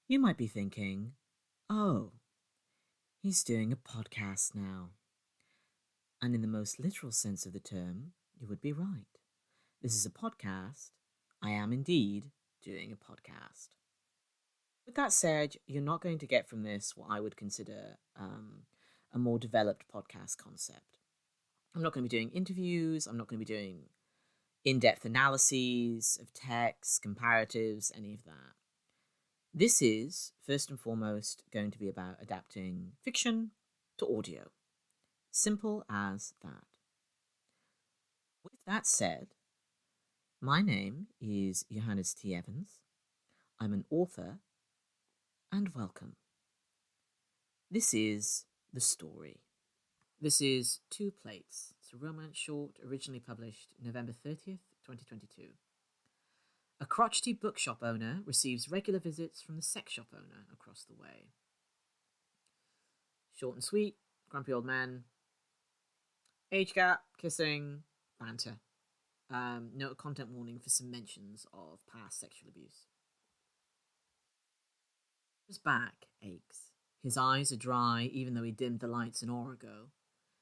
You might be thinking, oh, he's doing a podcast now. And in the most literal sense of the term, you would be right. This is a podcast. I am indeed doing a podcast. With that said, you're not going to get from this what I would consider a more developed podcast concept. I'm not going to be doing interviews, I'm not going to be doing in depth analyses of text, comparatives, any of that. This is, first and foremost, going to be about adapting fiction to audio. Simple as that. With that said, my name is Johannes T. Evans. I'm an author, and welcome. This is The Story. This is Two Plates. It's a romance short originally published November 30th, 2022. A crotchety bookshop owner receives regular visits from the sex shop owner across the way. Short and sweet, grumpy old man, age gap, kissing, banter. Note a content warning for some mentions of past sexual abuse. His back aches. His eyes are dry even though he dimmed the lights an hour ago,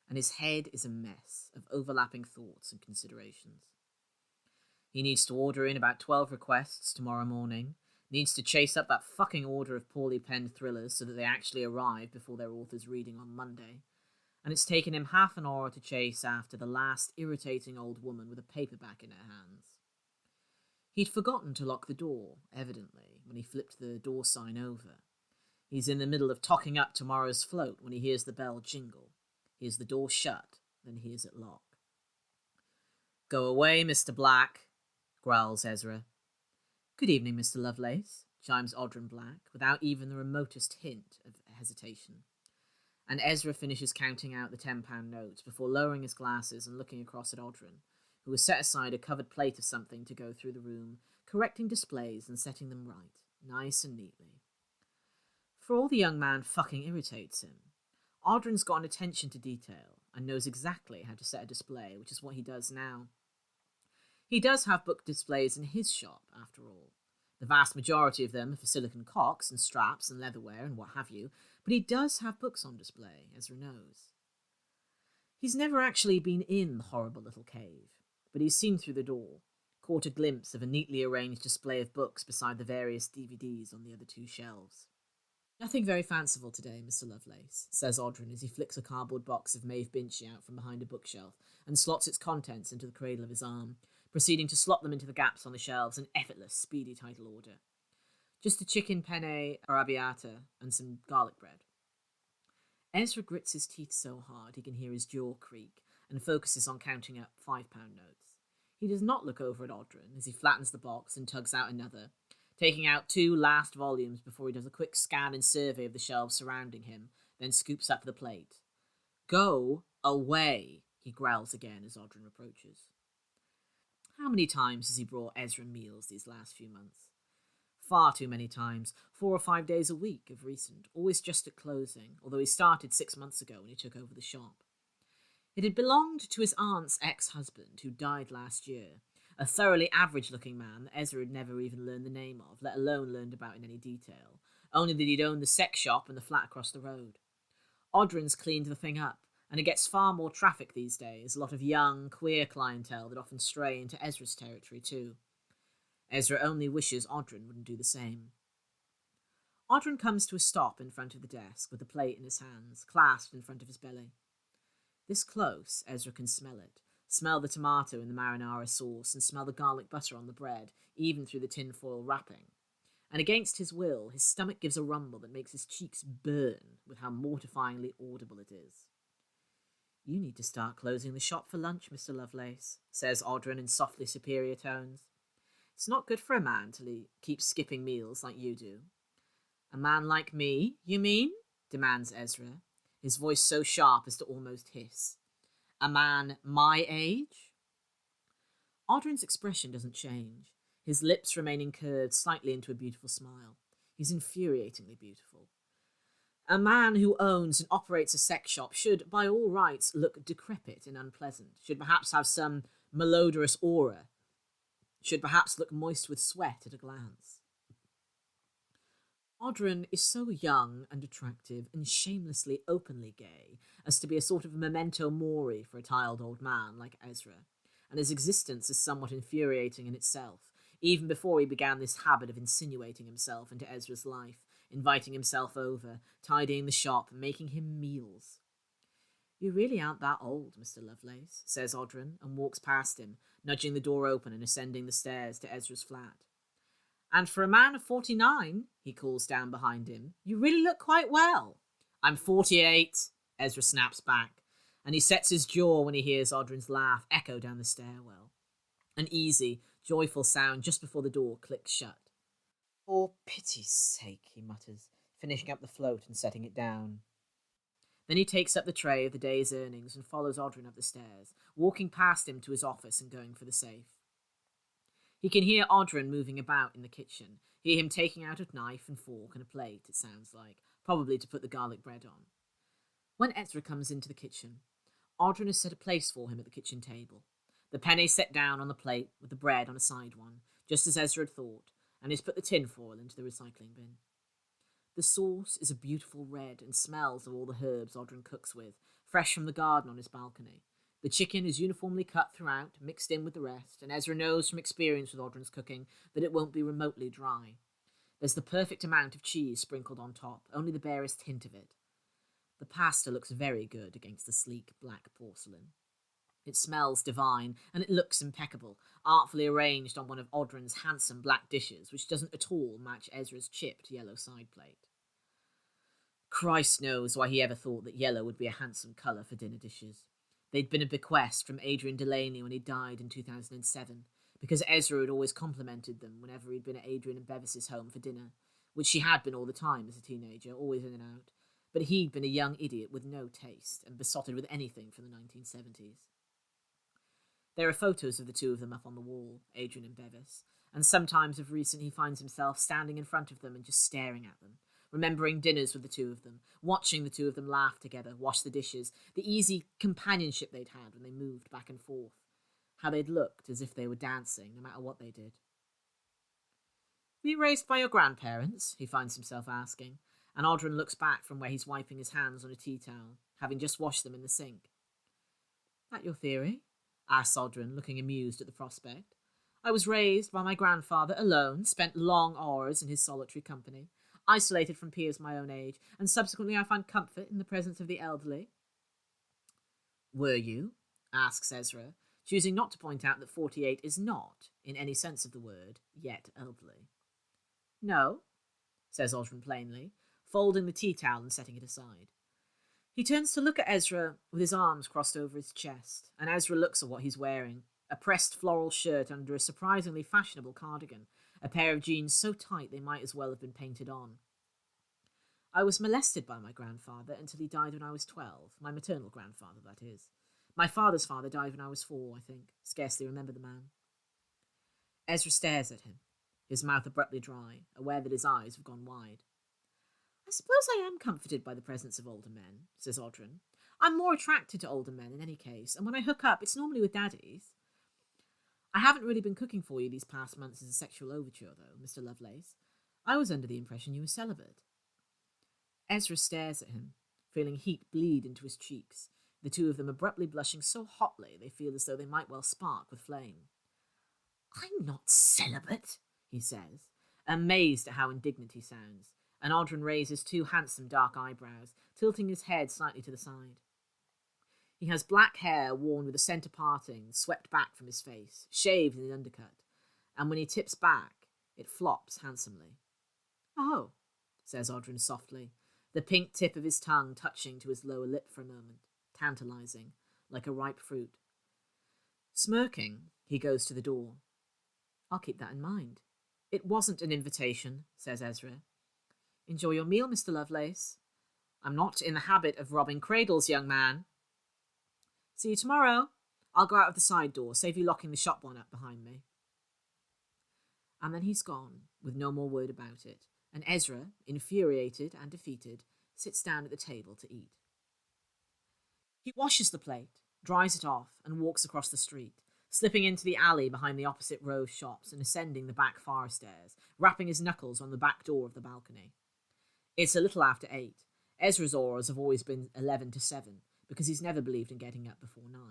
and his head is a mess of overlapping thoughts and considerations. He needs to order in about 12 requests tomorrow morning, needs to chase up that fucking order of poorly penned thrillers so that they actually arrive before their author's reading on Monday, and it's taken him half an hour to chase after the last irritating old woman with a paperback in her hands. He'd forgotten to lock the door, evidently, when he flipped the door sign over. He's in the middle of tocking up tomorrow's float when he hears the bell jingle. Hears the door shut, then hears it lock. "Go away, Mr. Black," growls Ezra. "Good evening, Mr. Lovelace," chimes Audrin Black, without even the remotest hint of hesitation. And Ezra finishes counting out the £10 notes before lowering his glasses and looking across at Audrin, who has set aside a covered plate of something to go through the room, correcting displays and setting them right, nice and neatly. For all the young man fucking irritates him, Audrin's got an attention to detail and knows exactly how to set a display, which is what he does now. He does have book displays in his shop, after all. The vast majority of them are for silicon cocks and straps and leatherware and what have you, but he does have books on display, Ezra knows. He's never actually been in the horrible little cave, but he's seen through the door, caught a glimpse of a neatly arranged display of books beside the various DVDs on the other two shelves. "Nothing very fanciful today, Mr. Lovelace," says Audrin as he flicks a cardboard box of Maeve Binchy out from behind a bookshelf and slots its contents into the cradle of his arm, proceeding to slot them into the gaps on the shelves in effortless, speedy title order. "Just a chicken penne arrabbiata and some garlic bread." Ezra grits his teeth so hard he can hear his jaw creak and focuses on counting up £5 notes. He does not look over at Audrin as he flattens the box and tugs out another, taking out 2 last volumes before he does a quick scan and survey of the shelves surrounding him, then scoops up the plate. "Go away," he growls again as Audrin approaches. How many times has he brought Ezra meals these last few months? Far too many times, 4 or 5 days a week of recent, always just at closing, although he started 6 months ago when he took over the shop. It had belonged to his aunt's ex-husband, who died last year, a thoroughly average-looking man that Ezra had never even learned the name of, let alone learned about in any detail, only that he'd owned the sex shop and the flat across the road. Audrin's cleaned the thing up, and it gets far more traffic these days, a lot of young, queer clientele that often stray into Ezra's territory too. Ezra only wishes Audrin wouldn't do the same. Audrin comes to a stop in front of the desk with the plate in his hands, clasped in front of his belly. This close, Ezra can smell it. Smell the tomato in the marinara sauce and smell the garlic butter on the bread, even through the tinfoil wrapping. And against his will, his stomach gives a rumble that makes his cheeks burn with how mortifyingly audible it is. "You need to start closing the shop for lunch, Mr. Lovelace," says Audrin in softly superior tones. "It's not good for a man till he keeps skipping meals like you do." "A man like me, you mean?" demands Ezra, his voice so sharp as to almost hiss. "A man my age?" Audrin's expression doesn't change, his lips remaining curved slightly into a beautiful smile. He's infuriatingly beautiful. A man who owns and operates a sex shop should, by all rights, look decrepit and unpleasant, should perhaps have some malodorous aura, should perhaps look moist with sweat at a glance. Audryn is so young and attractive and shamelessly openly gay as to be a sort of memento mori for a tired old man like Ezra, and his existence is somewhat infuriating in itself, even before he began this habit of insinuating himself into Ezra's life, inviting himself over, tidying the shop, and making him meals. "You really aren't that old, Mr. Lovelace," says Audryn, and walks past him, nudging the door open and ascending the stairs to Ezra's flat. "And for a man of 49, he calls down behind him, you really look quite well." "I'm 48, Ezra snaps back, and he sets his jaw when he hears Audryn's laugh echo down the stairwell. An easy, joyful sound just before the door clicks shut. "For pity's sake," he mutters, finishing up the float and setting it down. Then he takes up the tray of the day's earnings and follows Audryn up the stairs, walking past him to his office and going for the safe. He can hear Audryn moving about in the kitchen, hear him taking out a knife and fork and a plate, it sounds like, probably to put the garlic bread on. When Ezra comes into the kitchen, Audryn has set a place for him at the kitchen table. The penny set down on the plate with the bread on a side one, just as Ezra had thought, and he's put the tinfoil into the recycling bin. The sauce is a beautiful red and smells of all the herbs Audryn cooks with, fresh from the garden on his balcony. The chicken is uniformly cut throughout, mixed in with the rest, and Ezra knows from experience with Audryn's cooking that it won't be remotely dry. There's the perfect amount of cheese sprinkled on top, only the barest hint of it. The pasta looks very good against the sleek black porcelain. It smells divine, and it looks impeccable, artfully arranged on one of Audryn's handsome black dishes, which doesn't at all match Ezra's chipped yellow side plate. Christ knows why he ever thought that yellow would be a handsome colour for dinner dishes. They'd been a bequest from Adrian Delaney when he died in 2007, because Ezra had always complimented them whenever he'd been at Adrian and Bevis's home for dinner, which she had been all the time as a teenager, always in and out, but he'd been a young idiot with no taste and besotted with anything from the 1970s. There are photos of the two of them up on the wall, Adrian and Bevis, and sometimes of recent he finds himself standing in front of them and just staring at them, remembering dinners with the two of them, watching the two of them laugh together, wash the dishes, the easy companionship they'd had when they moved back and forth, how they'd looked as if they were dancing no matter what they did. "Were you raised by your grandparents?" he finds himself asking, and Audryn looks back from where he's wiping his hands on a tea towel, having just washed them in the sink. "That your theory?" asks Audryn, looking amused at the prospect. "I was raised by my grandfather alone, spent long hours in his solitary company, isolated from peers my own age, and subsequently I found comfort in the presence of the elderly." "Were you?" asks Ezra, choosing not to point out that 48 is not, in any sense of the word, yet elderly. "No," says Audryn plainly, folding the tea towel and setting it aside. He turns to look at Ezra with his arms crossed over his chest, and Ezra looks at what he's wearing, a pressed floral shirt under a surprisingly fashionable cardigan, a pair of jeans so tight they might as well have been painted on. "I was molested by my grandfather until he died when I was 12, my maternal grandfather, that is. My father's father died when I was 4, I think. Scarcely remember the man." Ezra stares at him, his mouth abruptly dry, aware that his eyes have gone wide. "I suppose I am comforted by the presence of older men," says Audryn. "I'm more attracted to older men in any case, and when I hook up, it's normally with daddies. I haven't really been cooking for you these past months as a sexual overture, though, Mr. Lovelace. I was under the impression you were celibate." Ezra stares at him, feeling heat bleed into his cheeks, the two of them abruptly blushing so hotly they feel as though they might well spark with flame. "I'm not celibate," he says, amazed at how indignant he sounds, and Audryn raises two handsome dark eyebrows, tilting his head slightly to the side. He has black hair worn with the centre parting swept back from his face, shaved in the undercut, and when he tips back, it flops handsomely. "Oh," says Audryn softly, the pink tip of his tongue touching to his lower lip for a moment, tantalising, like a ripe fruit. Smirking, he goes to the door. "I'll keep that in mind. It wasn't an invitation," says Ezra. "Enjoy your meal, Mr. Lovelace. I'm not in the habit of robbing cradles, young man. See you tomorrow. I'll go out of the side door, save you locking the shop one up behind me." And then he's gone, with no more word about it, and Ezra, infuriated and defeated, sits down at the table to eat. He washes the plate, dries it off, and walks across the street, slipping into the alley behind the opposite row of shops and ascending the back far stairs, rapping his knuckles on the back door of the balcony. It's a little after 8. Ezra's auras have always been 11 to 7, because he's never believed in getting up before 9,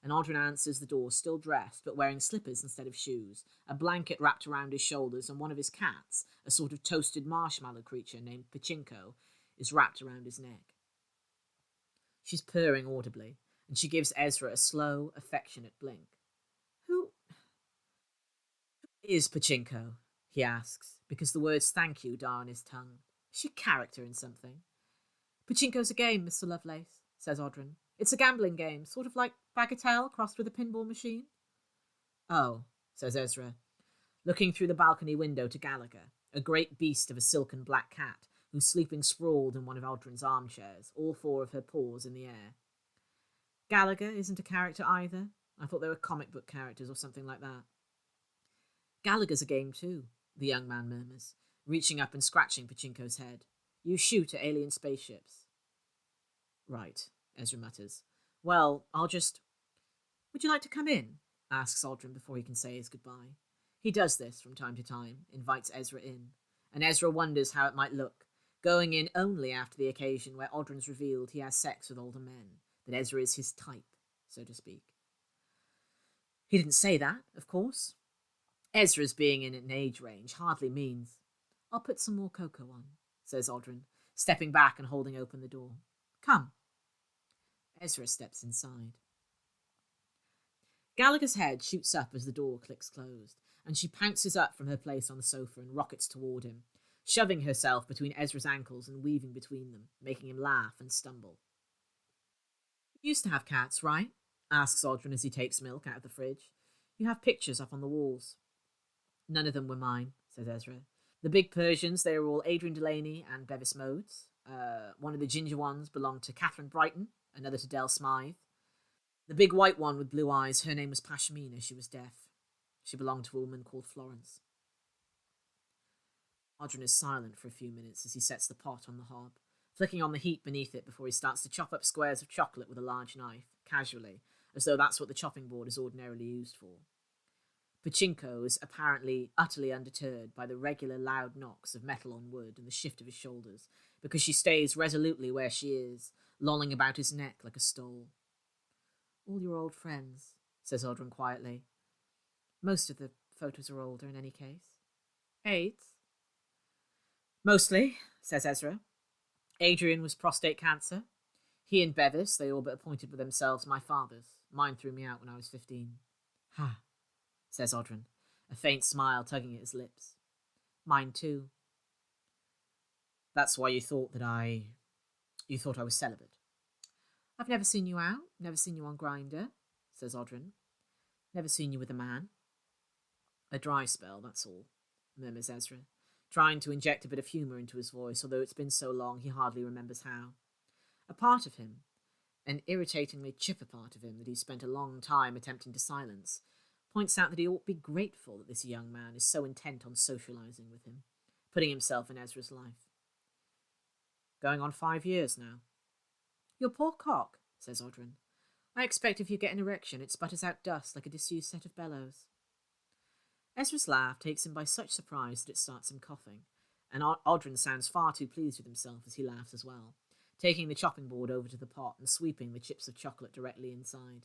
and Audrin answers the door still dressed, but wearing slippers instead of shoes, a blanket wrapped around his shoulders, and one of his cats, a sort of toasted marshmallow creature named Pachinko, is wrapped around his neck. She's purring audibly, and she gives Ezra a slow, affectionate blink. Who is Pachinko? He asks, because the words thank you die on his tongue. Is she a character in something? Pachinko's a game, Mr. Lovelace, says Audrin. It's a gambling game, sort of like bagatelle crossed with a pinball machine. Oh, says Ezra, looking through the balcony window to Gallagher, a great beast of a silken black cat, who's sleeping sprawled in one of Audrin's armchairs, all 4 of her paws in the air. Gallagher isn't a character either. I thought they were comic book characters or something like that. Gallagher's a game too, the young man murmurs, reaching up and scratching Pachinko's head. You shoot at alien spaceships. Right, Ezra mutters. Well, I'll just... Would you like to come in? Asks Audrin before he can say his goodbye. He does this from time to time, invites Ezra in, and Ezra wonders how it might look, going in only after the occasion where Audrin's revealed he has sex with older men, that Ezra is his type, so to speak. He didn't say that, of course. Ezra's being in an age range hardly means... I'll put some more cocoa on, says Audrin, stepping back and holding open the door. Come. Ezra steps inside. Gallagher's head shoots up as the door clicks closed, and she pounces up from her place on the sofa and rockets toward him, shoving herself between Ezra's ankles and weaving between them, making him laugh and stumble. You used to have cats, right? Asks Audrin as he takes milk out of the fridge. You have pictures up on the walls. None of them were mine, says Ezra. The big Persians, they were all Adrian Delaney and Bevis Modes. One of the ginger ones belonged to Catherine Brighton, another to Del Smythe. The big white one with blue eyes, her name was Pashmina. She was deaf. She belonged to a woman called Florence. Audrin is silent for a few minutes as he sets the pot on the hob, flicking on the heat beneath it before he starts to chop up squares of chocolate with a large knife, casually, as though that's what the chopping board is ordinarily used for. Pachinko is apparently utterly undeterred by the regular loud knocks of metal on wood and the shift of his shoulders, because she stays resolutely where she is, lolling about his neck like a stole. All your old friends, says Audrin quietly. Most of the photos are older in any case. AIDS? Mostly, says Ezra. Adrian was prostate cancer. He and Bevis, they all but appointed for themselves my fathers. Mine threw me out when I was 15. Ha, says Audrin, a faint smile tugging at his lips. Mine too. That's why you thought You thought I was celibate. I've never seen you out, never seen you on Grindr, says Audrin. Never seen you with a man. A dry spell, that's all, murmurs Ezra, trying to inject a bit of humour into his voice, although it's been so long he hardly remembers how. A part of him, an irritatingly chipper part of him that he's spent a long time attempting to silence, points out that he ought to be grateful that this young man is so intent on socialising with him, putting himself in Ezra's life. Going on 5 years now. Your poor cock, says Audrin. I expect if you get an erection, it sputters out dust like a disused set of bellows. Ezra's laugh takes him by such surprise that it starts him coughing, and Audrin sounds far too pleased with himself as he laughs as well, taking the chopping board over to the pot and sweeping the chips of chocolate directly inside.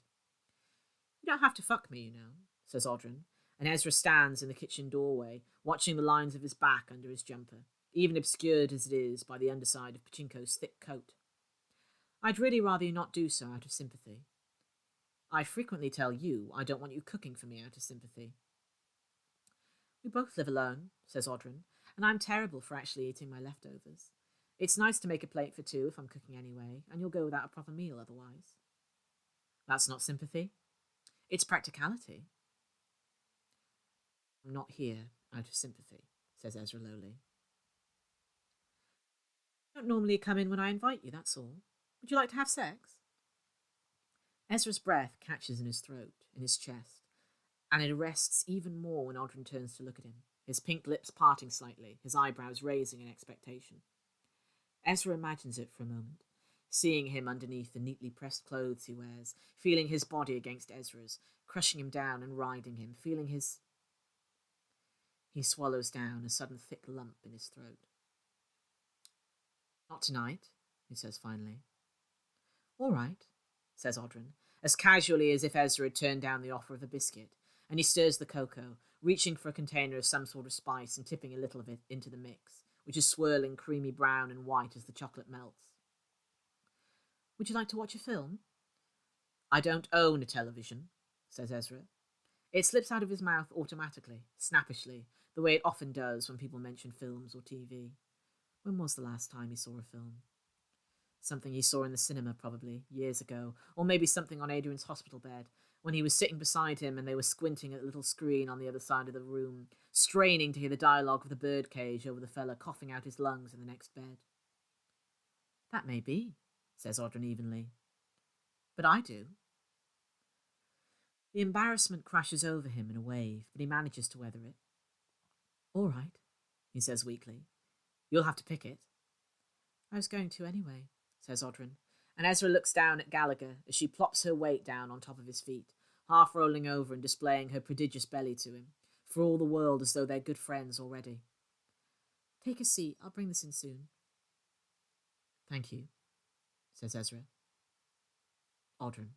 You don't have to fuck me, you know, says Audrin, and Ezra stands in the kitchen doorway, watching the lines of his back under his jumper, even obscured as it is by the underside of Pachinko's thick coat. I'd really rather you not do so out of sympathy. I frequently tell you I don't want you cooking for me out of sympathy. We both live alone, says Audrin, and I'm terrible for actually eating my leftovers. It's nice to make a plate for 2 if I'm cooking anyway, and you'll go without a proper meal otherwise. That's not sympathy. It's practicality. I'm not here out of sympathy, says Ezra lowly. You don't normally come in when I invite you, that's all. Would you like to have sex? Ezra's breath catches in his throat, in his chest, and it arrests even more when Audrin turns to look at him, his pink lips parting slightly, his eyebrows raising in expectation. Ezra imagines it for a moment, seeing him underneath the neatly pressed clothes he wears, feeling his body against Ezra's, crushing him down and riding him, feeling his... He swallows down a sudden thick lump in his throat. Not tonight, he says finally. All right, says Audrin, as casually as if Ezra had turned down the offer of a biscuit, and he stirs the cocoa, reaching for a container of some sort of spice and tipping a little of it into the mix, which is swirling creamy brown and white as the chocolate melts. Would you like to watch a film? I don't own a television, says Ezra. It slips out of his mouth automatically, snappishly, the way it often does when people mention films or TV. When was the last time he saw a film? Something he saw in the cinema, probably, years ago, or maybe something on Adrian's hospital bed, when he was sitting beside him and they were squinting at the little screen on the other side of the room, straining to hear the dialogue of the birdcage over the fella coughing out his lungs in the next bed. That may be, says Audrin evenly. But I do. The embarrassment crashes over him in a wave, but he manages to weather it. All right, he says weakly. You'll have to pick it. I was going to anyway, says Audrin, and Ezra looks down at Gallagher as she plops her weight down on top of his feet, half rolling over and displaying her prodigious belly to him, for all the world as though they're good friends already. Take a seat, I'll bring this in soon. Thank you, says Ezra. Audrin.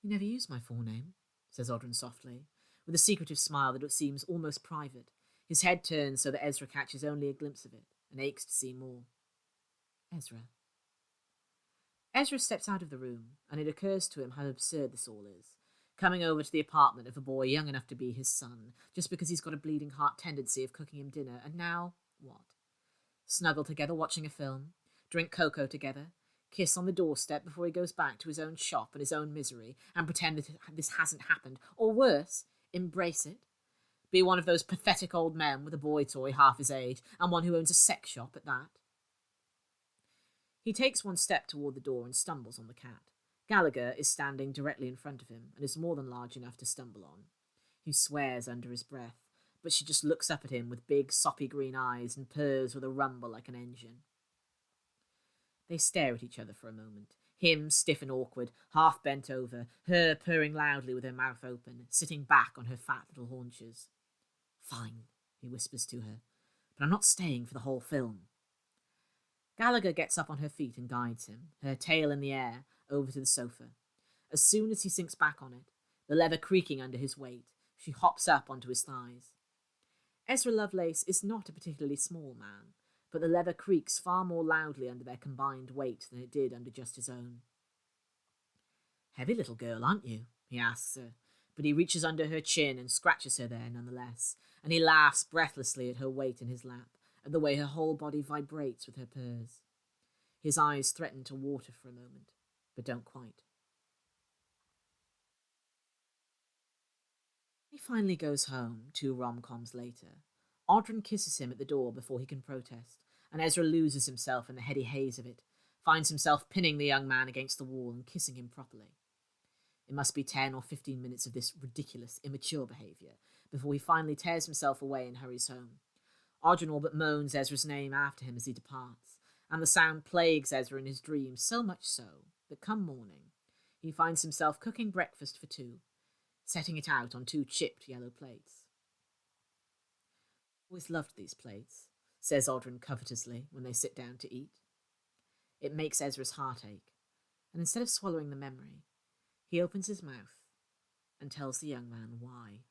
You never use my forename, says Audrin softly, with a secretive smile that seems almost private. His head turns so that Ezra catches only a glimpse of it, and aches to see more. Ezra. Ezra steps out of the room, and it occurs to him how absurd this all is, coming over to the apartment of a boy young enough to be his son, just because he's got a bleeding heart tendency of cooking him dinner, and now, what? Snuggle together watching a film, drink cocoa together, kiss on the doorstep before he goes back to his own shop and his own misery, and pretend that this hasn't happened, or worse, embrace it. Be one of those pathetic old men with a boy toy half his age, and one who owns a sex shop at that. He takes one step toward the door and stumbles on the cat. Gallagher is standing directly in front of him, and is more than large enough to stumble on. He swears under his breath, but she just looks up at him with big, soppy green eyes and purrs with a rumble like an engine. They stare at each other for a moment, him stiff and awkward, half bent over, her purring loudly with her mouth open, sitting back on her fat little haunches. Fine, he whispers to her, but I'm not staying for the whole film. Gallagher gets up on her feet and guides him, her tail in the air, over to the sofa. As soon as he sinks back on it, the leather creaking under his weight, she hops up onto his thighs. Ezra Lovelace is not a particularly small man, but the leather creaks far more loudly under their combined weight than it did under just his own. Heavy little girl, aren't you? He asks her, but he reaches under her chin and scratches her there nonetheless, and he laughs breathlessly at her weight in his lap, at the way her whole body vibrates with her purrs. His eyes threaten to water for a moment, but don't quite. He finally goes home, 2 rom-coms later. Audrin kisses him at the door before he can protest, and Ezra loses himself in the heady haze of it, finds himself pinning the young man against the wall and kissing him properly. It must be 10 or 15 minutes of this ridiculous, immature behaviour before he finally tears himself away and hurries home. Audrin all but moans Ezra's name after him as he departs, and the sound plagues Ezra in his dreams so much so that come morning he finds himself cooking breakfast for 2, setting it out on 2 chipped yellow plates. Always loved these plates, says Audrin covetously when they sit down to eat. It makes Ezra's heart ache, and instead of swallowing the memory, he opens his mouth and tells the young man why.